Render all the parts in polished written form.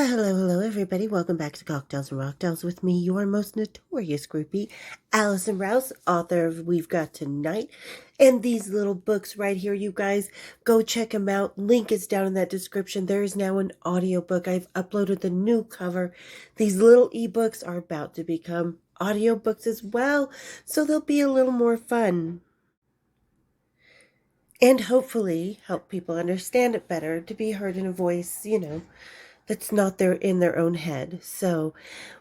Hello, everybody. Welcome back to Cocktails and Rocktails with me, your most notorious groupie, Allison Rouse, author of We've Got Tonight, and these little books right here, you guys. Go check them out. Link is down in that description. There is now an audiobook. I've uploaded the new cover. These little ebooks are about to become audiobooks as well, so they'll be a little more fun. And hopefully help people understand it better, to be heard in a voice, that's not there in their own head. So,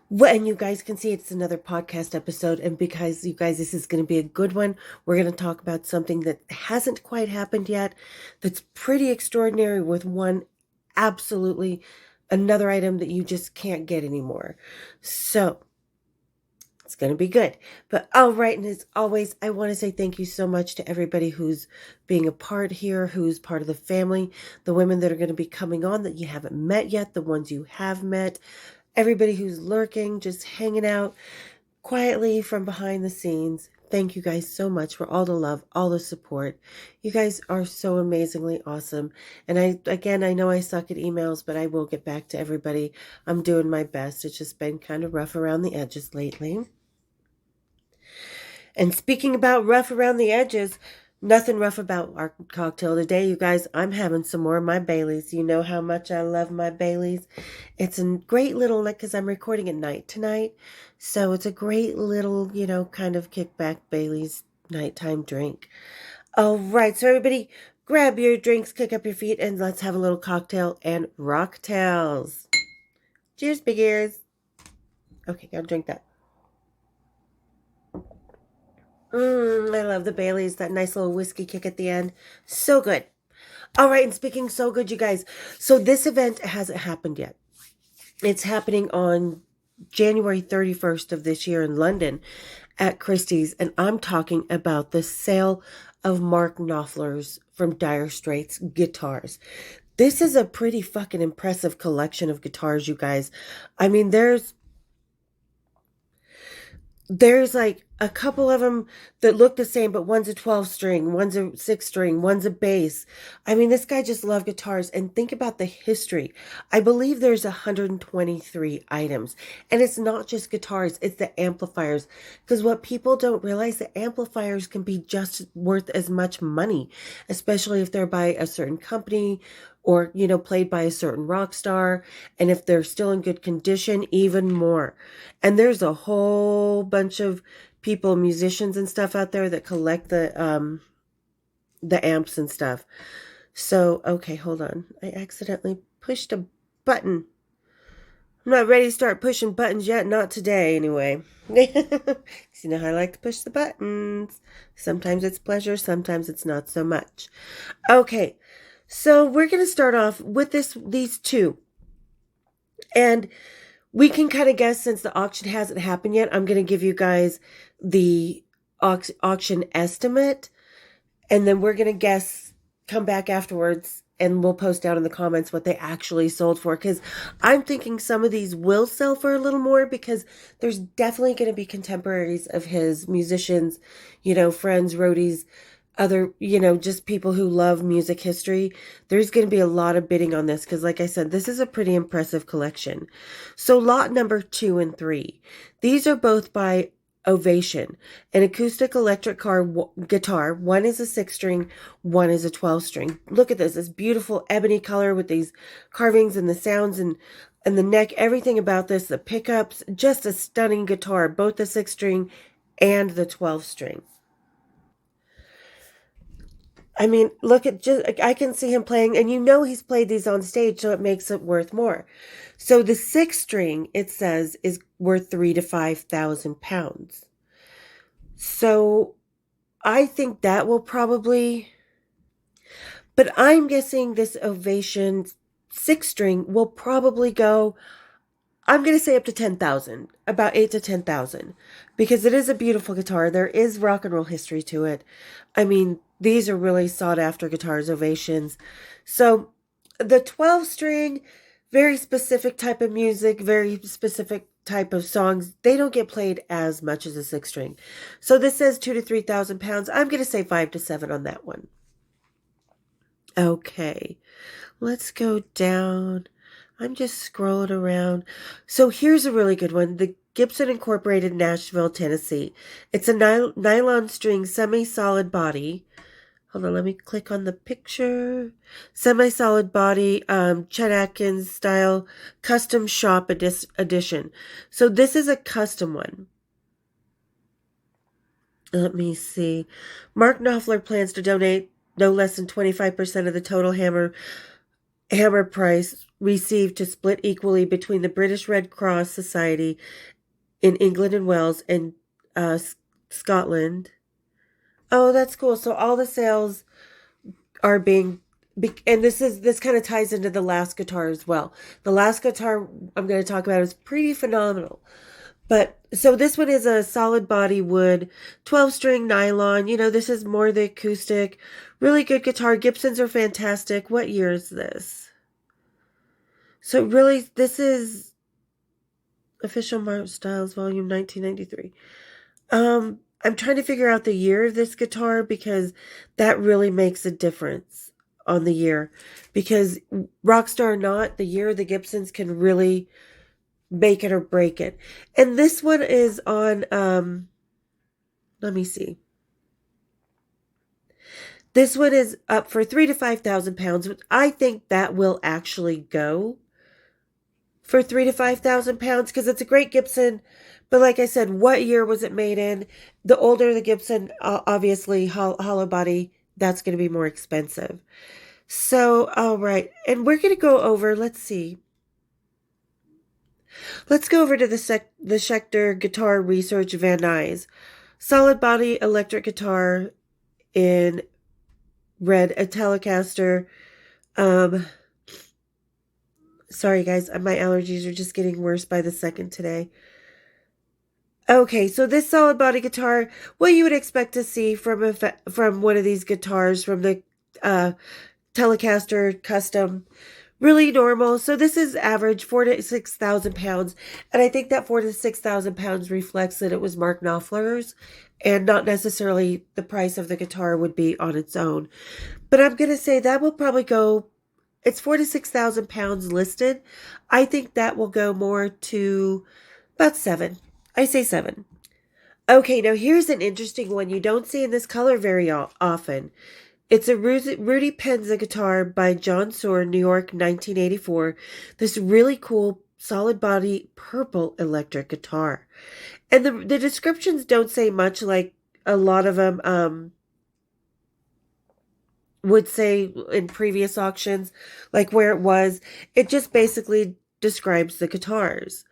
and you guys can see it's another podcast episode. And because you guys, this is going to be a good one, we're going to talk about something that hasn't quite happened yet. That's pretty extraordinary, with another item that you just can't get anymore. So it's going to be good. But all right. And as always, I want to say thank you so much to everybody who's being a part here, who's part of the family, the women that are going to be coming on that you haven't met yet, the ones you have met, everybody who's lurking, just hanging out quietly from behind the scenes. Thank you guys so much for all the love, all the support. You guys are so amazingly awesome. And I know I suck at emails, but I will get back to everybody. I'm doing my best. It's just been kind of rough around the edges lately. And speaking about rough around the edges, nothing rough about our cocktail today, you guys. I'm having some more of my Baileys. You know how much I love my Baileys. It's a great little, because I'm recording at night tonight. So it's a great little, kind of kickback Baileys nighttime drink. All right. So everybody grab your drinks, kick up your feet, and let's have a little cocktail and rocktails. Cheers, big ears. Okay, gotta drink that. I love the Baileys, that nice little whiskey kick at the end. So good. All right, and speaking so good, you guys. So this event hasn't happened yet. It's happening on January 31st of this year in London at Christie's, and I'm talking about the sale of Mark Knopfler's from Dire Straits guitars. This is a pretty fucking impressive collection of guitars, you guys. I mean, there's like a couple of them that look the same, but one's a 12 string, one's a 6 string, one's a bass. I mean, this guy just loved guitars. And think about the history. I believe there's 123 items. And it's not just guitars, it's the amplifiers. Because what people don't realize, the amplifiers can be just worth as much money, especially if they're by a certain company or, played by a certain rock star. And if they're still in good condition, even more. And there's a whole bunch of people, musicians and stuff out there that collect the amps and stuff. So, okay, hold on. I accidentally pushed a button. I'm not ready to start pushing buttons yet. Not today, anyway. You know how I like to push the buttons. Sometimes it's pleasure, sometimes it's not so much. Okay. So we're going to start off with these two. And we can kind of guess, since the auction hasn't happened yet, I'm going to give you guys the auction estimate. And then we're going to guess, come back afterwards, and we'll post down in the comments what they actually sold for. Because I'm thinking some of these will sell for a little more, because there's definitely going to be contemporaries of his, musicians, friends, roadies, other, just people who love music history. There's going to be a lot of bidding on this because, like I said, this is a pretty impressive collection. So lot number 2 and 3, these are both by Ovation, an acoustic electric guitar. One is a 6 string, one is a 12 string. Look at this beautiful ebony color with these carvings and the sounds and the neck, everything about this, the pickups, just a stunning guitar, both the 6 string and the 12 string. I mean, look at I can see him playing, and he's played these on stage, so it makes it worth more. So the 6 string, it says, is worth £3,000 to £5,000. So I think that will probably, but I'm guessing this Ovation 6 string will probably go, I'm going to say up to 10,000, about 8 to 10,000, because it is a beautiful guitar. There is rock and roll history to it. I mean, these are really sought after guitars, Ovations. So the 12 string, very specific type of music, very specific type of songs. They don't get played as much as a 6 string. So this says £2,000 to £3,000. I'm going to say 5 to 7 on that one. Okay, let's go down. I'm just scrolling around. So here's a really good one. The Gibson Incorporated, Nashville, Tennessee. It's a nylon string semi-solid body. Hold on, let me click on the picture. Semi-solid body, Chet Atkins style custom shop edition. So this is a custom one. Let me see. Mark Knopfler plans to donate no less than 25% of the total hammer price received to split equally between the British Red Cross Society in England and Wales and Scotland. Oh, that's cool. So all the sales are being, and this kind of ties into the last guitar as well. The last guitar I'm going to talk about is pretty phenomenal. But so this one is a solid body wood, 12 string nylon. You know, this is more the acoustic, really good guitar. Gibsons are fantastic. What year is this? So really, this is Official Mark Styles Volume 1993. I'm trying to figure out the year of this guitar because that really makes a difference on the year. Because Rockstar or not, the year of the Gibsons can really make it or break it. And this one is on, let me see. This one is up for 3,000 to 5,000 pounds. I think that will actually go for 3,000 to 5,000 pounds because it's a great Gibson. But like I said, what year was it made in? The older the Gibson, obviously hollow body, that's going to be more expensive. So, all right. And we're going to go over, let's see. Let's go over to the Schecter Guitar Research Van Nuys. Solid body electric guitar in red, a Telecaster. Sorry guys, my allergies are just getting worse by the second today. Okay, so this solid body guitar, what you would expect to see from one of these guitars, from the Telecaster Custom, really normal. So this is average 4,000 to 6,000 pounds, and I think that 4,000 to 6,000 pounds reflects that it was Mark Knopfler's, and not necessarily the price of the guitar would be on its own. But I'm gonna say that will probably go. It's 4,000 to 6,000 pounds listed. I think that will go more to about 7. I say 7. Okay, now here's an interesting one you don't see in this color very often. It's a Rudy Penza guitar by John Soar, New York, 1984. This really cool solid body purple electric guitar. And the descriptions don't say much like a lot of them would say in previous auctions, like where it was. It just basically describes the guitars.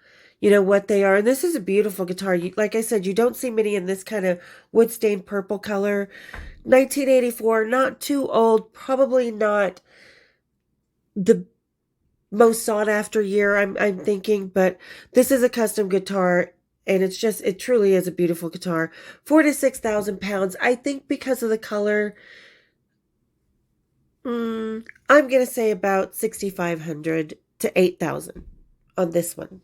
You know what they are. And this is a beautiful guitar. Like I said, you don't see many in this kind of wood stained purple color. 1984, not too old, probably not the most sought after year I'm thinking, but this is a custom guitar and it truly is a beautiful guitar. 4,000 to 6,000 pounds. I think because of the color, I'm going to say about 6,500 to 8,000 on this one.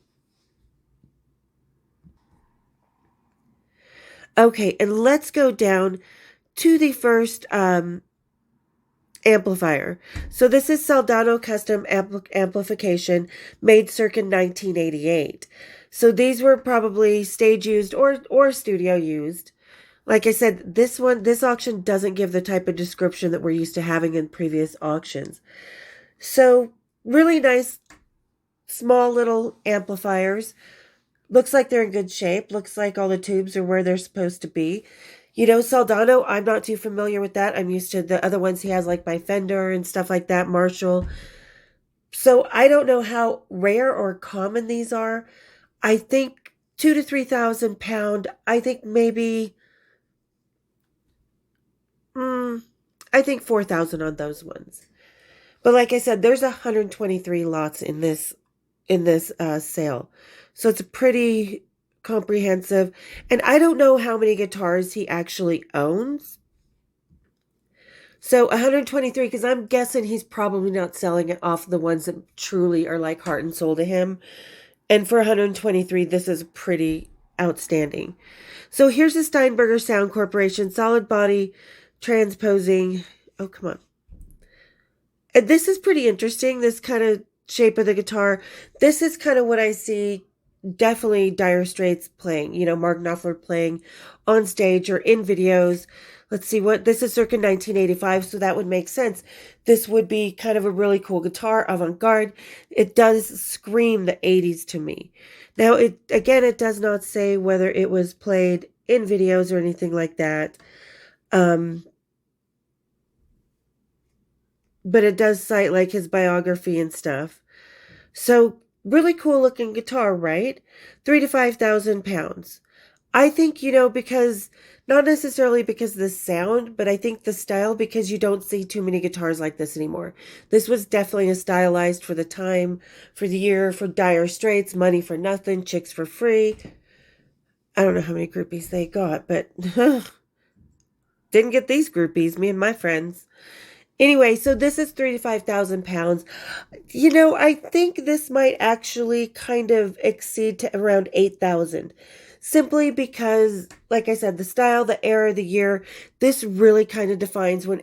Okay, and let's go down to the first amplifier. So this is Soldano Custom Amplification, made circa 1988. So these were probably stage used or studio used. Like I said, this auction doesn't give the type of description that we're used to having in previous auctions. So really nice, small little amplifiers. Looks like they're in good shape. Looks like all the tubes are where they're supposed to be. You know, Soldano, I'm not too familiar with that. I'm used to the other ones he has, like by Fender and stuff like that, Marshall. So I don't know how rare or common these are. I think 2,000 to 3,000 pound. I think maybe, I think 4,000 on those ones. But like I said, there's 123 lots in this sale. So it's pretty comprehensive. And I don't know how many guitars he actually owns. So 123, because I'm guessing he's probably not selling it off the ones that truly are like heart and soul to him. And for 123, this is pretty outstanding. So here's the Steinberger Sound Corporation solid body transposing. Oh, come on. And this is pretty interesting. This kind of shape of the guitar. This is kind of what I see definitely Dire Straits playing, Mark Knopfler playing on stage or in videos. Let's see what this is circa 1985, so that would make sense. This would be kind of a really cool guitar, avant-garde. It does scream the 80s to me. Now, it does not say whether it was played in videos or anything like that. But it does cite like his biography and stuff. So really cool looking guitar, right? 3 to 5,000 pounds. I think, because not necessarily because of the sound, but I think the style, because you don't see too many guitars like this anymore. This was definitely a stylized for the time, for the year, for Dire Straits, money for nothing, chicks for free. I don't know how many groupies they got, but didn't get these groupies, me and my friends. Anyway, so this is 3 to 5,000 pounds. I think this might actually kind of exceed to around 8,000. Simply because, like I said, the style, the era, the year, this really kind of defines when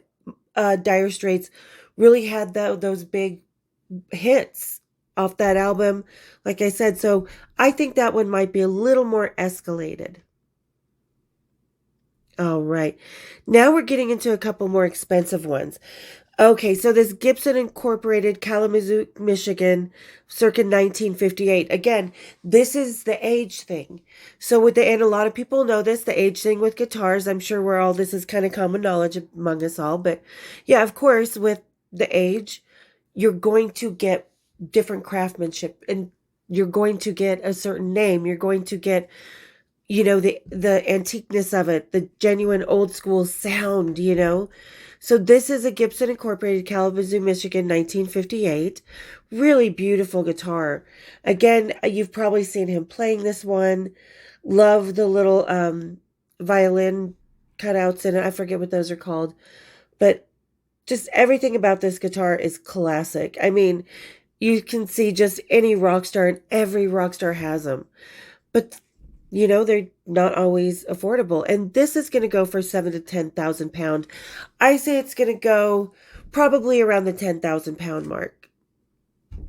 Dire Straits really had those big hits off that album. Like I said, so I think that one might be a little more escalated. All right. Now we're getting into a couple more expensive ones. Okay, so this Gibson Incorporated, Kalamazoo, Michigan, circa 1958. Again, this is the age thing. So and a lot of people know this, the age thing with guitars. I'm sure this is kind of common knowledge among us all. But yeah, of course, with the age, you're going to get different craftsmanship and you're going to get a certain name. You're going to get the antiqueness of it, the genuine old school sound, So this is a Gibson Incorporated, Kalamazoo, Michigan, 1958. Really beautiful guitar. Again, you've probably seen him playing this one. Love the little violin cutouts in it. I forget what those are called. But just everything about this guitar is classic. I mean, you can see just any rock star, and every rock star has them. But they're not always affordable. And this is going to go for 7 to 10,000 pounds. I say it's going to go probably around the 10,000 pound mark,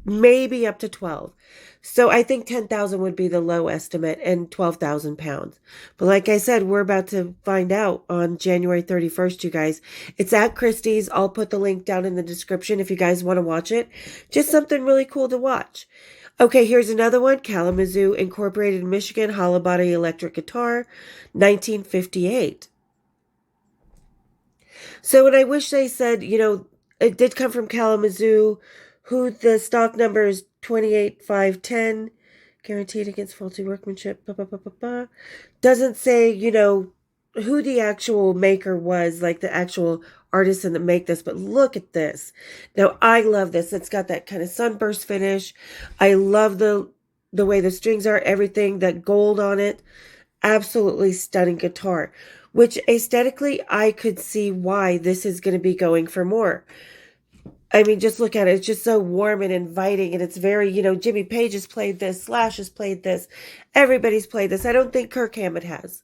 maybe up to 12. So I think 10,000 would be the low estimate and 12,000 pounds. But like I said, we're about to find out on January 31st, you guys. It's at Christie's. I'll put the link down in the description if you guys want to watch it. Just something really cool to watch. Okay, here's another one. Kalamazoo Incorporated, Michigan, hollow body electric guitar, 1958. So, and I wish they said, it did come from Kalamazoo, who the stock number is 28510, guaranteed against faulty workmanship, blah, blah, blah, blah, blah. Doesn't say, who the actual maker was, like the actual artisan that make this, but look at this. Now, I love this. It's got that kind of sunburst finish. I love the way the strings are, everything, that gold on it. Absolutely stunning guitar, which aesthetically, I could see why this is going to be going for more. I mean, just look at it. It's just so warm and inviting, and it's very, Jimmy Page has played this, Slash has played this, everybody's played this. I don't think Kirk Hammett has.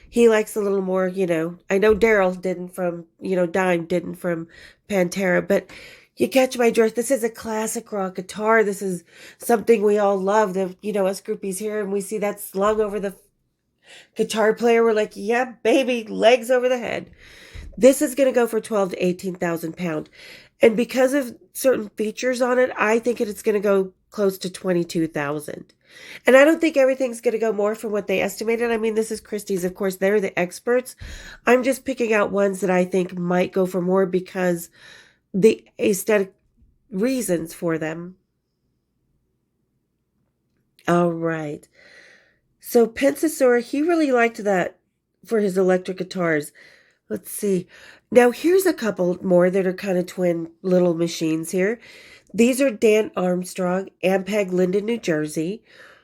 He likes a little more, I know Daryl didn't from, Dime didn't from Pantera, but you catch my drift. This is a classic rock guitar. This is something we all love. Us groupies here, and we see that slung over the guitar player. We're like, yeah, baby, legs over the head. This is going to go for 12 to 18,000 pounds. And because of certain features on it, I think it's going to go close to 22,000. And I don't think everything's going to go more from what they estimated. I mean, this is Christie's. Of course, they're the experts. I'm just picking out ones that I think might go for more because the aesthetic reasons for them. All right. So Pensasur, he really liked that for his electric guitars. Let's see. Now, here's a couple more that are kind of twin little machines here. These are Dan Armstrong, Ampeg, Linden, New Jersey.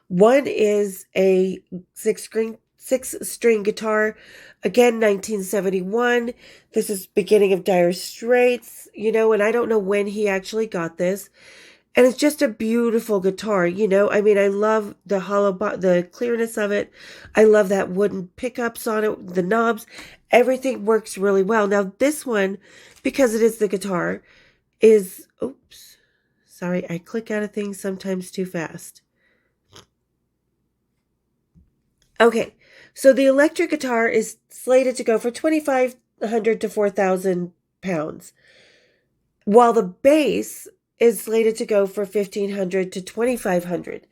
One is a six-string guitar, again, 1971. This is beginning of Dire Straits, and I don't know when he actually got this. And it's just a beautiful guitar, I mean, I love the the clearness of it. I love that wooden pickups on it, the knobs. Everything works really well. Now, this one, because it is the guitar, is, oops, Sorry, I click out of things sometimes too fast. Okay, so the electric guitar is slated to go for 2,500 to 4,000 pounds, while the bass is slated to go for 1,500 to 2,500.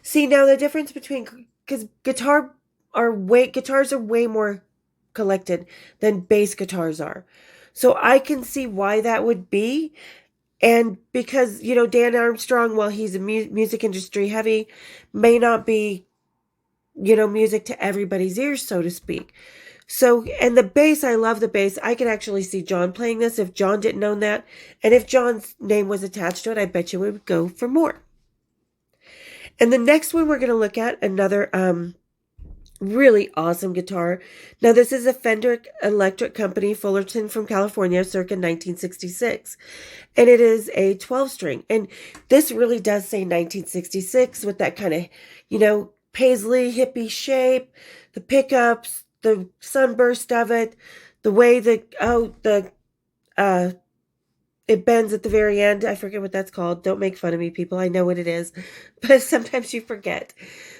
See, now the difference between, because guitars are way more collected than bass guitars are. So I can see why that would be. And because, Dan Armstrong, while he's a music industry heavy, may not be, music to everybody's ears, so to speak. So, and the bass, I love the bass. I could actually see John playing this if John didn't own that. And if John's name was attached to it, I bet you we would go for more. And the next one we're going to look at, another really awesome guitar. Now, this is a Fender Electric Company, Fullerton from California, circa 1966. And it is a 12-string. And this really does say 1966 with that kind of, paisley hippie shape, the pickups, the sunburst of it, the way it bends at the very end. I forget what that's called. Don't make fun of me, people. I know what it is, but sometimes you forget.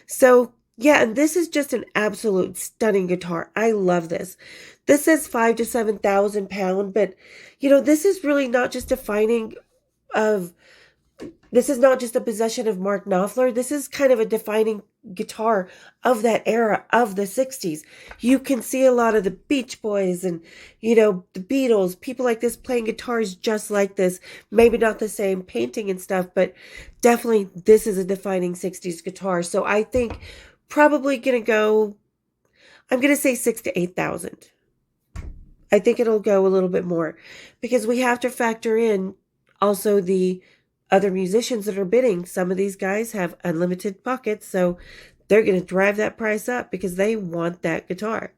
So yeah, and this is just an absolute stunning guitar. I love this. This says 5 to 7,000 pound, but this is really not just this is not just a possession of Mark Knopfler. This is kind of a defining guitar of that era of the 60s. You can see a lot of the Beach Boys and, the Beatles, people like this playing guitars just like this. Maybe not the same painting and stuff, but definitely this is a defining 60s guitar. So I think probably I'm going to say 6 to 8,000. I think it'll go a little bit more because we have to factor in also the other musicians that are bidding. Some of these guys have unlimited pockets, so they're going to drive that price up because they want that guitar.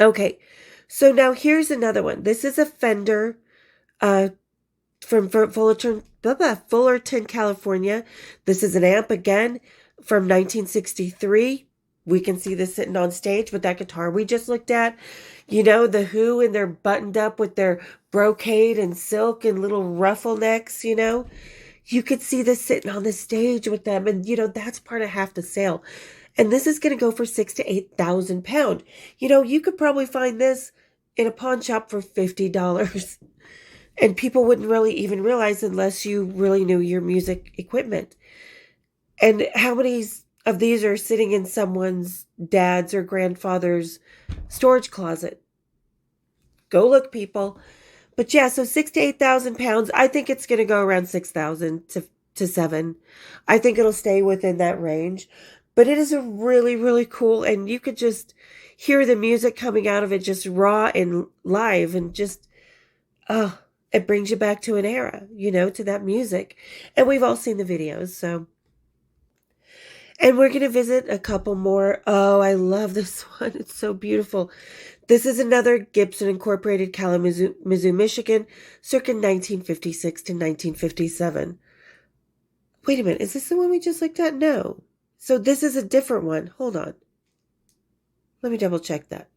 Okay, so now here's another one. This is a Fender from Fullerton, California. This is an amp again from 1963. We can see this sitting on stage with that guitar we just looked at. The Who, and they're buttoned up with their brocade and silk and little ruffle necks, You could see this sitting on the stage with them. And, that's part of half the sale. And this is going to go for 6 to 8,000 pound. You could probably find this in a pawn shop for $50. And people wouldn't really even realize unless you really knew your music equipment. And how many of these are sitting in someone's dad's or grandfather's storage closet? Go look, people. But yeah, so 6 to 8,000 pounds. I think it's going to go around 6,000 to 7. I think it'll stay within that range. But it is a really, really cool, and you could just hear the music coming out of it just raw and live, and just, it brings you back to an era, to that music. And we've all seen the videos, so. And we're going to visit a couple more. Oh, I love this one. It's so beautiful. This is another Gibson Incorporated, Kalamazoo, Michigan, circa 1956 to 1957. Wait a minute. Is this the one we just looked at? No. So this is a different one. Hold on. Let me double check that.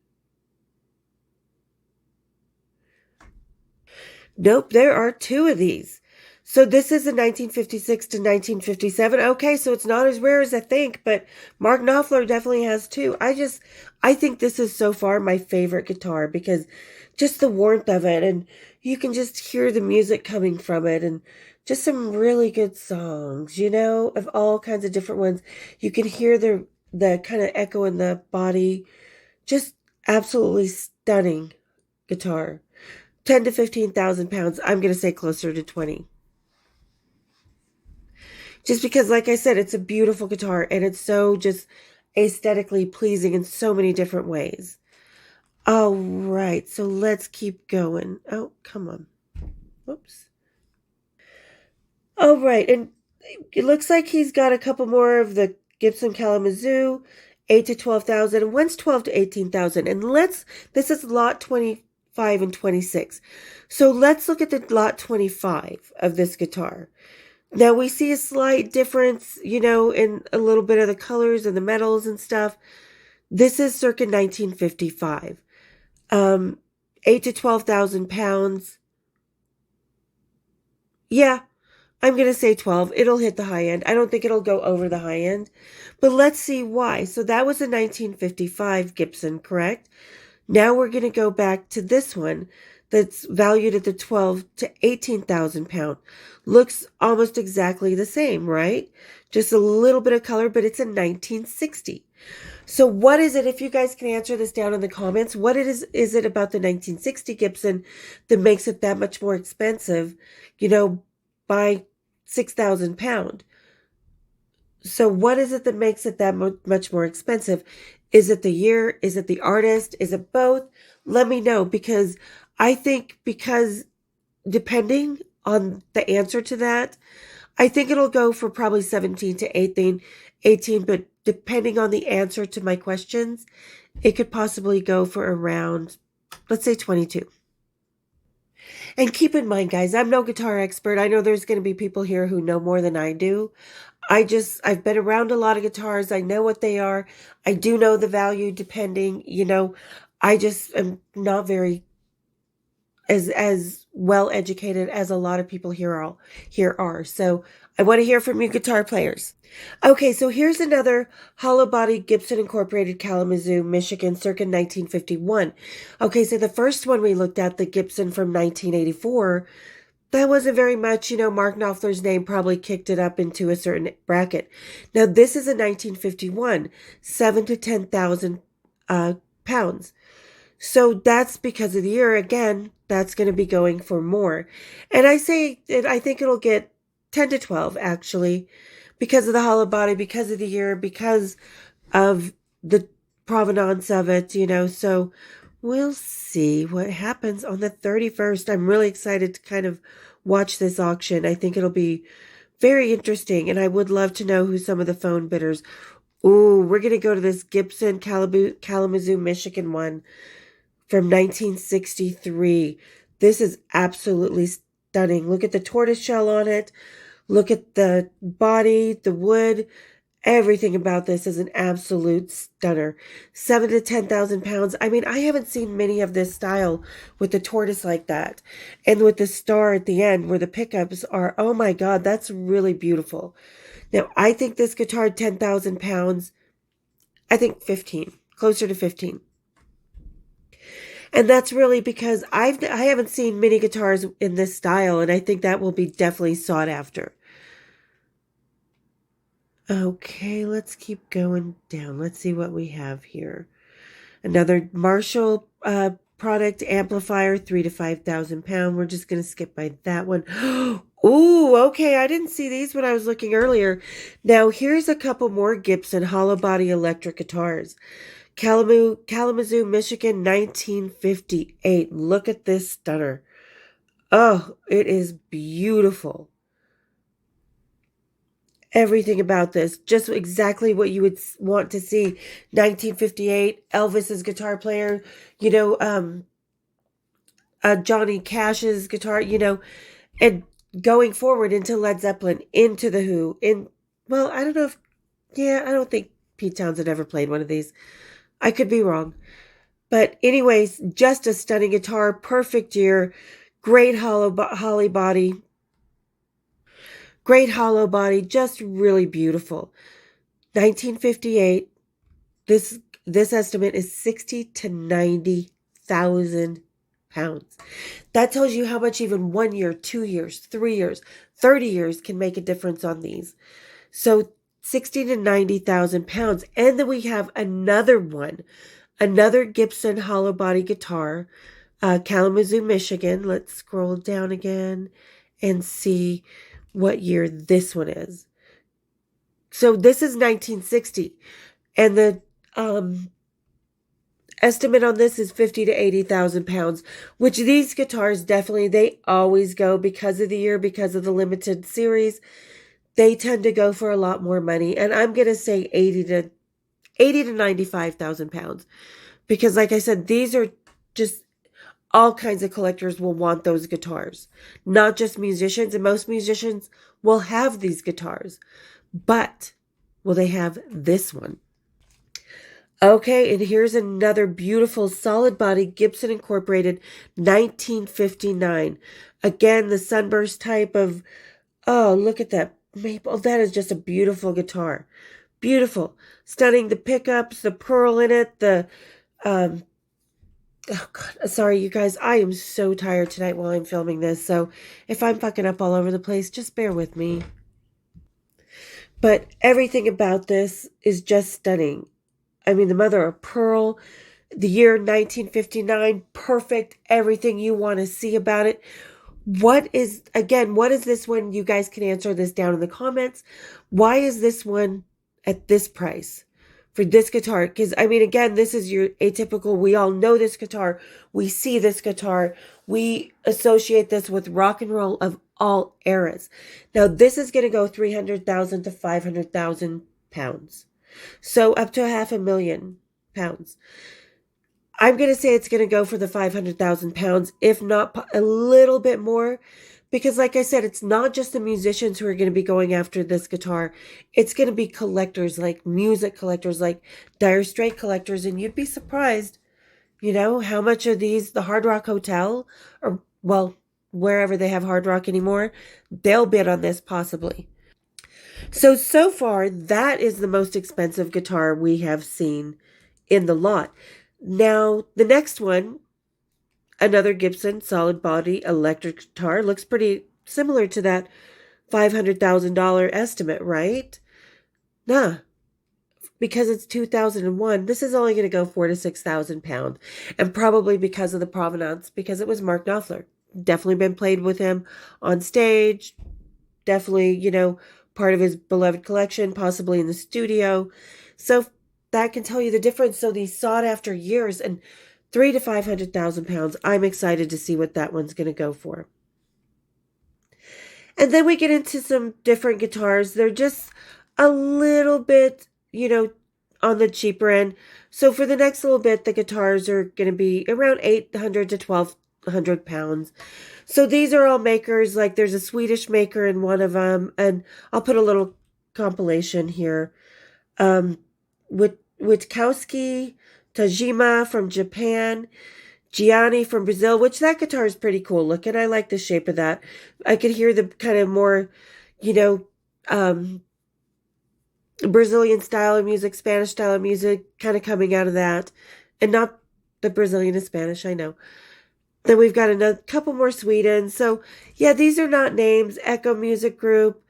Nope, there are two of these. So this is a 1956 to 1957. Okay, so it's not as rare as I think, but Mark Knopfler definitely has two. I think this is so far my favorite guitar because just the warmth of it, and you can just hear the music coming from it, and just some really good songs, of all kinds of different ones. You can hear the kind of echo in the body. Just absolutely stunning guitar. 10 to 15,000 pounds. I'm going to say closer to 20. Just because, like I said, it's a beautiful guitar and it's so just aesthetically pleasing in so many different ways. All right, so let's keep going. Oh, come on. Whoops. All right, and it looks like he's got a couple more of the Gibson Kalamazoo, 8 to 12,000, and one's 12 to 18,000. And this is lot 25 and 26. So let's look at the lot 25 of this guitar. Now we see a slight difference, in a little bit of the colors and the metals and stuff. This is circa 1955. 8 to 12,000 pounds. Yeah, I'm going to say 12. It'll hit the high end. I don't think it'll go over the high end, but let's see why. So that was a 1955 Gibson, correct? Now we're going to go back to this one that's valued at the 12 to 18,000 pound. Looks almost exactly the same, right? Just a little bit of color, but it's a 1960. So what is it, if you guys can answer this down in the comments, what is it about the 1960 Gibson that makes it that much more expensive, by 6,000 pound? So what is it that makes it that much more expensive? Is it the year? Is it the artist? Is it both? Let me know, because I think, because depending on the answer to that, I think it'll go for probably 17 to 18, but depending on the answer to my questions, it could possibly go for around, let's say 22. And keep in mind, guys, I'm no guitar expert. I know there's going to be people here who know more than I do. I've been around a lot of guitars. I know what they are. I do know the value depending, I just am not very as well educated as a lot of people here are. So I want to hear from you guitar players. Okay, so here's another hollow body Gibson Incorporated, Kalamazoo, Michigan, circa 1951. Okay, so the first one we looked at, the Gibson from 1984, that wasn't very much, Mark Knopfler's name probably kicked it up into a certain bracket. Now this is a 1951, 7 to 10,000 pounds. So that's because of the year. Again, that's going to be going for more. And I think it'll get 10 to 12, actually, because of the hollow body, because of the year, because of the provenance of it, So we'll see what happens on the 31st. I'm really excited to kind of watch this auction. I think it'll be very interesting. And I would love to know who some of the phone bidders. Ooh, we're going to go to this Gibson Kalamazoo, Michigan one from 1963. This is absolutely stunning. Look at the tortoise shell on it. Look at the body, the wood. Everything about this is an absolute stunner. 7 to 10,000 pounds. I mean, I haven't seen many of this style with the tortoise like that. And with the star at the end where the pickups are, oh my God, that's really beautiful. Now, I think this guitar, 10,000 pounds, I think 15, closer to 15. And that's really because I haven't seen many guitars in this style, and I think that will be definitely sought after. Okay, let's keep going down. Let's see what we have here. Another Marshall product amplifier, 3 to 5,000 pound. We're just going to skip by that one. Ooh, okay. I didn't see these when I was looking earlier. Now, here's a couple more Gibson hollow body electric guitars. Kalamazoo, Michigan, 1958. Look at this stunner. Oh, it is beautiful. Everything about this, just exactly what you would want to see. 1958, Elvis's guitar player, Johnny Cash's guitar, and going forward into Led Zeppelin, into The Who, well, I don't know I don't think Pete Townsend ever played one of these. I could be wrong. But anyways, just a stunning guitar, perfect year, great hollow body, just really beautiful. 1958, this estimate is 60 to 90,000 pounds. That tells you how much even 1 year, 2 years, 3 years, 30 years can make a difference on these. So 60 to 90,000 pounds. And then we have another one, another Gibson hollow body guitar, Kalamazoo, Michigan. Let's scroll down again and see what year this one is. So this is 1960, and the estimate on this is 50 to 80,000 pounds, which these guitars definitely, they always go because of the year, because of the limited series. They tend to go for a lot more money, and I'm going to say 80 to 95,000 pounds, because like I said, these are just all kinds of collectors will want those guitars, not just musicians, and most musicians will have these guitars, but will they have this one? Okay, and here's another beautiful solid body Gibson Incorporated 1959. Again, the sunburst type of, oh, look at that maple. That is just a beautiful guitar. Beautiful. Stunning. The pickups, the pearl in it, um, oh God, sorry, you guys. I am so tired tonight while I'm filming this. So if I'm fucking up all over the place, just bear with me. But everything about this is just stunning. I mean, the mother of pearl, the year 1959, perfect, everything you want to see about it. What is this one? You guys can answer this down in the comments. Why is this one at this price for this guitar? Because, I mean, again, this is your atypical. We all know this guitar. We see this guitar. We associate this with rock and roll of all eras. Now, this is going to go 300,000 to 500,000 pounds. So up to £500,000. I'm going to say it's going to go for the 500,000 pounds, if not a little bit more. Because like I said, it's not just the musicians who are going to be going after this guitar. It's going to be collectors, like music collectors, like Dire Straits collectors. And you'd be surprised, how much of these, the Hard Rock Hotel, or, well, wherever they have Hard Rock anymore, they'll bid on this possibly. So far, that is the most expensive guitar we have seen in the lot. Now, the next one, another Gibson solid body electric guitar, looks pretty similar to that $500,000 estimate, right? Nah, because it's 2001, this is only going to go 4,000 to 6,000 pounds. And probably because of the provenance, because it was Mark Knopfler. Definitely been played with him on stage. Definitely, part of his beloved collection, possibly in the studio. So that can tell you the difference. So these sought after years, and 300,000 to 500,000 pounds. I'm excited to see what that one's going to go for. And then we get into some different guitars. They're just a little bit, on the cheaper end. So for the next little bit, the guitars are going to be around 800 to 1,200 pounds. So these are all makers. Like there's a Swedish maker in one of them, and I'll put a little compilation here. Witkowski, Tajima from Japan, Gianni from Brazil, which that guitar is pretty cool looking. I like the shape of that. I could hear the kind of more, Brazilian style of music, Spanish style of music kind of coming out of that. And not the Brazilian is Spanish, I know. Then we've got another couple more Sweden. So yeah, these are not names. Echo Music Group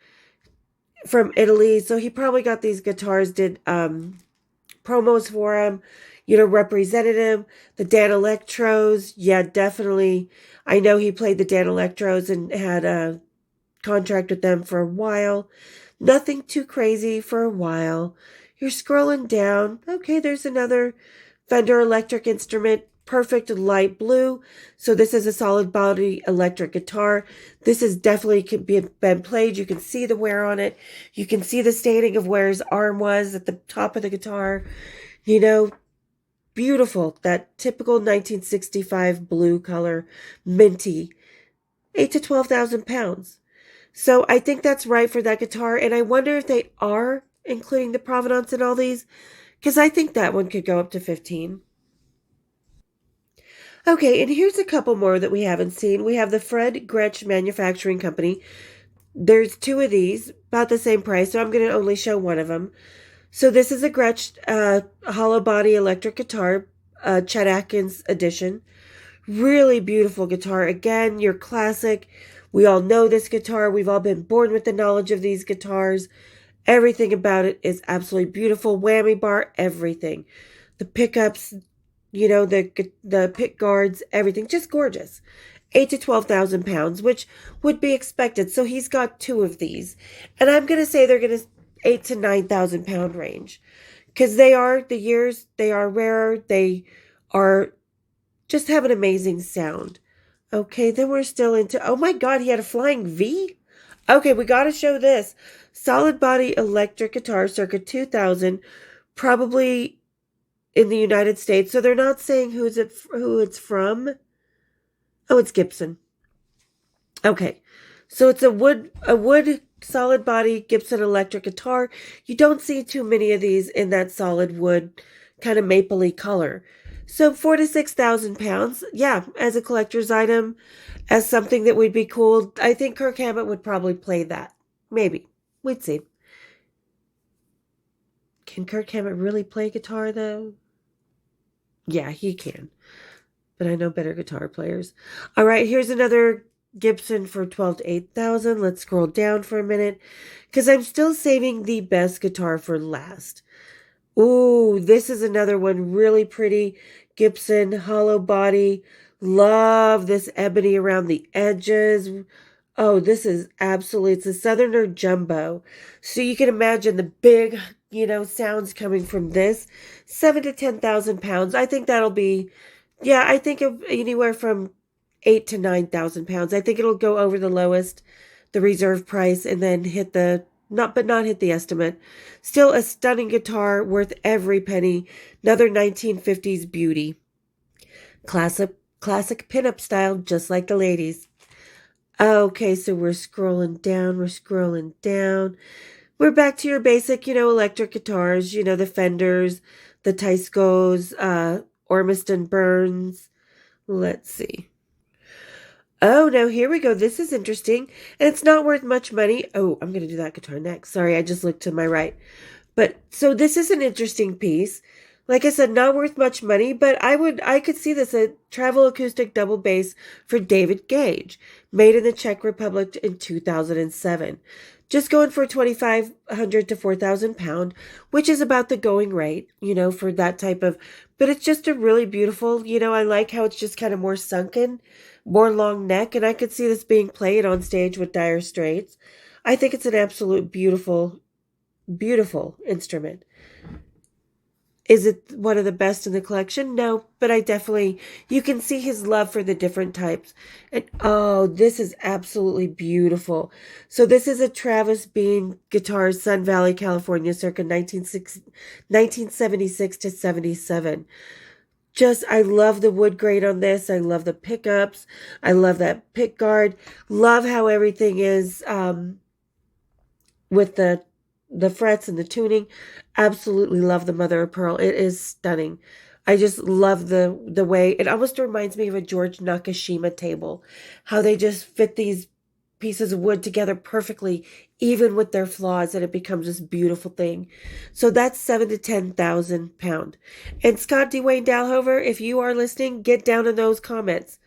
from Italy. So he probably got these guitars, did promos for him, represented him. The Dan Electros, yeah, definitely. I know he played the Dan Electros and had a contract with them for a while. Nothing too crazy for a while. You're scrolling down. Okay, there's another Fender electric instrument, perfect light blue. So this is a solid body electric guitar. This is definitely been played. You can see the wear on it. You can see the staining of where his arm was at the top of the guitar. Beautiful. That typical 1965 blue color, minty. 8 to 12,000 pounds. So I think that's right for that guitar. And I wonder if they are including the provenance in all these, because I think that one could go up to 15. Okay, and here's a couple more that we haven't seen. We have the Fred Gretsch Manufacturing Company. There's two of these, about the same price, so I'm going to only show one of them. So this is a Gretsch hollow body electric guitar, Chet Atkins edition. Really beautiful guitar. Again, your classic. We all know this guitar. We've all been born with the knowledge of these guitars. Everything about it is absolutely beautiful. Whammy bar, everything. The pickups, the pick guards, everything. Just gorgeous. 8 to 12,000 pounds, which would be expected. So he's got two of these. And I'm going to say they're going to 8 to 9,000 pound range. Because they are rarer. They are just have an amazing sound. Okay, then we're still into, oh my God, he had a flying V? Okay, we got to show this. Solid body electric guitar, circa 2000, probably in the United States. So they're not saying who it's from. Oh, it's Gibson. Okay, so it's a wood solid body Gibson electric guitar. You don't see too many of these in that solid wood kind of mapley color. So 4 to 6 thousand pounds, yeah, as a collector's item, as something that would be cool. I think Kirk Hammett would probably play that. Maybe. We'd see. Can Kirk Hammett really play guitar though? Yeah, he can. But I know better guitar players. All right, here's another Gibson for 12 to 8,000. Let's scroll down for a minute because I'm still saving the best guitar for last. Ooh, this is another one, really pretty Gibson hollow body. Love this ebony around the edges. Oh, this is absolutely, it's a Southerner Jumbo. So you can imagine the big, sounds coming from this. 7 to 10,000 pounds. I think that'll be, yeah, I think of anywhere from 8 to 9,000 pounds. I think it'll go over the lowest, the reserve price, and then hit the, not hit the estimate. Still a stunning guitar, worth every penny. Another 1950s beauty. Classic pinup style, just like the ladies. Okay, so we're scrolling down, We're back to your basic, electric guitars, the Fenders, the Teiscos, Ormiston Burns. Let's see. Oh, no, here we go. This is interesting. And it's not worth much money. Oh, I'm going to do that guitar next. Sorry, I just looked to my right. But so this is an interesting piece. Like I said, not worth much money, but I could see this a travel acoustic double bass for David Gage, made in the Czech Republic in 2007. Just going for 2,500 to 4,000 pound, which is about the going rate, for that type of, but it's just a really beautiful, I like how it's just kind of more sunken, more long neck, and I could see this being played on stage with Dire Straits. I think it's an absolute beautiful, beautiful instrument. Is it one of the best in the collection? No, but you can see his love for the different types. And oh, this is absolutely beautiful. So this is a Travis Bean guitar, Sun Valley, California, circa 1976 to 77. I love the wood grade on this. I love the pickups. I love that pick guard. Love how everything is with the frets and the tuning. Absolutely love the mother of pearl. It is stunning. I just love the way it almost reminds me of a George Nakashima table. How they just fit these pieces of wood together perfectly, even with their flaws, and it becomes this beautiful thing. So that's 7 to 10,000 pound. And Scott Dwayne Dalhover, if you are listening, get down in those comments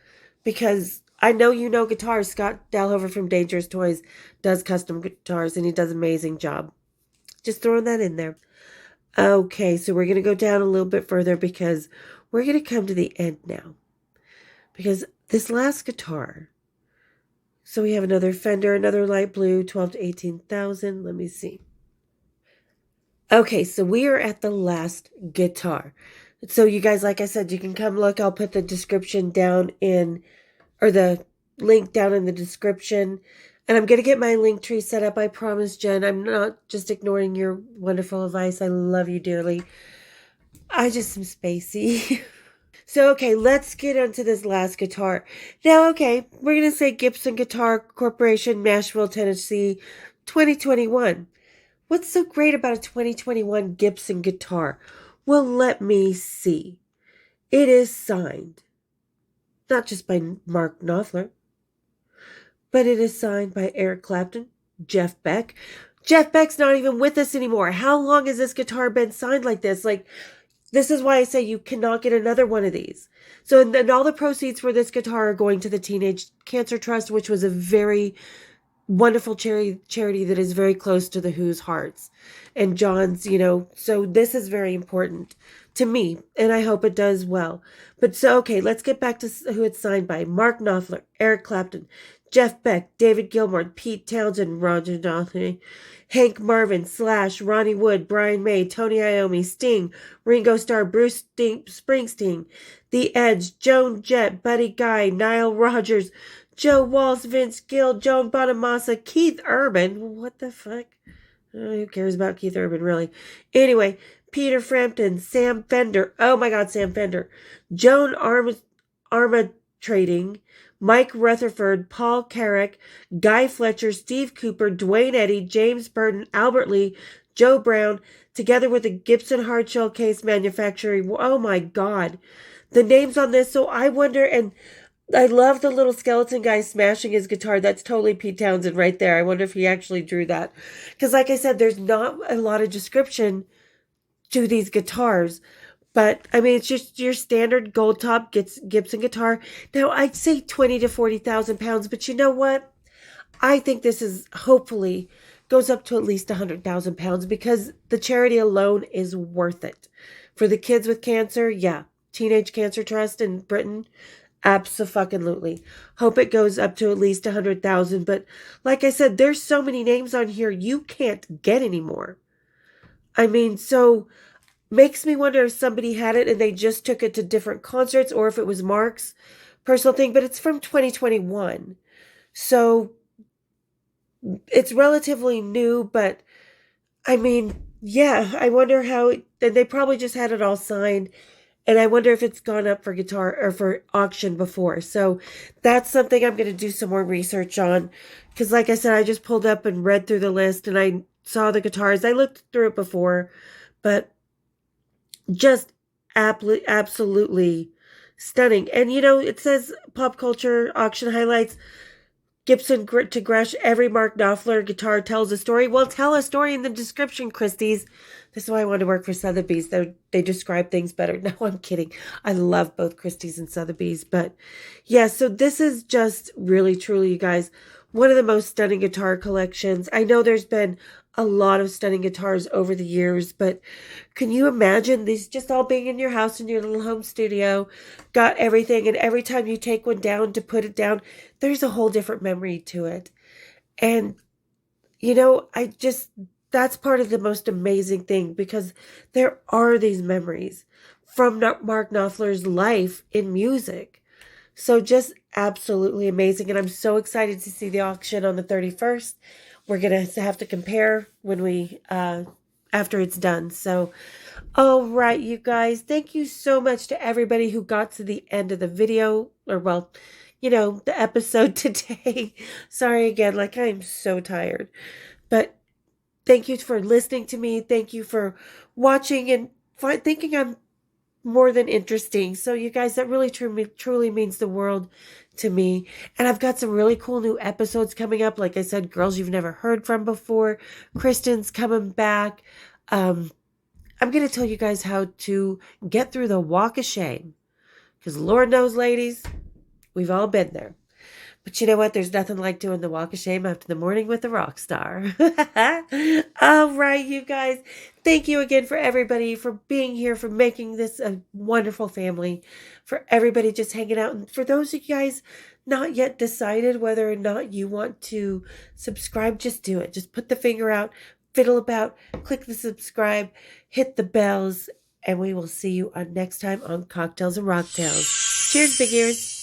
because I know you know guitars. Scott Dalhover from Dangerous Toys does custom guitars and he does an amazing job. Just throwing that in there. Okay, so we're going to go down a little bit further because we're going to come to the end now. Because this last guitar, so we have another Fender, another light blue, 12 to 18,000. Let me see. Okay, so we are at the last guitar. So you guys, like I said, you can come look. I'll put the description down or the link down in the description. And I'm going to get my link tree set up. I promise, Jen. I'm not just ignoring your wonderful advice. I love you dearly. I just am spacey. So, okay, let's get into this last guitar. Now, okay, we're going to say Gibson Guitar Corporation, Nashville, Tennessee, 2021. What's so great about a 2021 Gibson guitar? Well, let me see. It is signed, not just by Mark Knopfler, but it is signed by Eric Clapton, Jeff Beck. Jeff Beck's not even with us anymore. How long has this guitar been signed like this? This is why I say you cannot get another one of these. So then all the proceeds for this guitar are going to the Teenage Cancer Trust, which was a very wonderful charity that is very close to the Who's hearts. And John's, so this is very important to me, and I hope it does well. But so, okay, let's get back to who it's signed by. Mark Knopfler, Eric Clapton, Jeff Beck, David Gilmour, Pete Townsend, Roger Daltrey, Hank Marvin, Slash, Ronnie Wood, Brian May, Tony Iommi, Sting, Ringo Starr, Bruce Springsteen, The Edge, Joan Jett, Buddy Guy, Nile Rodgers, Joe Walsh, Vince Gill, Joan Bonamassa, Keith Urban. What the fuck? Who cares about Keith Urban, really? Anyway, Peter Frampton, Sam Fender. Oh my God, Sam Fender. Joan Armatrading, Mike Rutherford, Paul Carrack, Guy Fletcher, Steve Cooper, Dwayne Eddy, James Burton, Albert Lee, Joe Brown, together with the Gibson hardshell case manufacturer. Oh my God. The names on this. So I wonder, and I love the little skeleton guy smashing his guitar. That's totally Pete Townsend right there. I wonder if he actually drew that. Because like I said, there's not a lot of description to these guitars. But I mean, it's just your standard gold top Gibson guitar. Now, I'd say 20 to 40,000 pounds, but you know what? I think this is hopefully goes up to at least 100,000 pounds because the charity alone is worth it. For the kids with cancer, yeah. Teenage Cancer Trust in Britain, absolutely. Hope it goes up to at least 100,000. But like I said, there's so many names on here you can't get anymore. I mean, so makes me wonder if somebody had it and they just took it to different concerts or if it was Mark's personal thing, but it's from 2021. So it's relatively new, but I mean, yeah, I wonder how and they probably just had it all signed. And I wonder if it's gone up for guitar or for auction before. So that's something I'm going to do some more research on. Because like I said, I just pulled up and read through the list and I saw the guitars. I looked through it before, but just absolutely stunning. And you know, it says pop culture auction highlights. Gibson to Gresh, every Mark Knopfler guitar tells a story. Well, tell a story in the description, Christie's. This is why I wanted to work for Sotheby's. They describe things better. No, I'm kidding. I love both Christie's and Sotheby's. But yeah, so this is just really, truly, you guys, one of the most stunning guitar collections. I know there's been a lot of stunning guitars over the years, but can you imagine these just all being in your house in your little home studio, got everything, and every time you take one down to put it down, there's a whole different memory to it. And, you know, that's part of the most amazing thing because there are these memories from Mark Knopfler's life in music. So just absolutely amazing. And I'm so excited to see the auction on the 31st. We're going to have to compare when after it's done. So, all right, you guys, thank you so much to everybody who got to the end of the video or well, you know, the episode today. Sorry again, like I am so tired, but thank you for listening to me. Thank you for watching and thinking I'm more than interesting. So you guys, that really truly means the world to me. And I've got some really cool new episodes coming up. Like I said, girls you've never heard from before. Kristen's coming back. I'm going to tell you guys how to get through the walk of shame. Because Lord knows, ladies, we've all been there. But you know what? There's nothing like doing the walk of shame after the morning with a rock star. All right, you guys. Thank you again for everybody for being here, for making this a wonderful family, for everybody just hanging out. And for those of you guys not yet decided whether or not you want to subscribe, just do it. Just put the finger out, fiddle about, click the subscribe, hit the bells, and we will see you on next time on Cocktails and Rocktails. Cheers, big ears.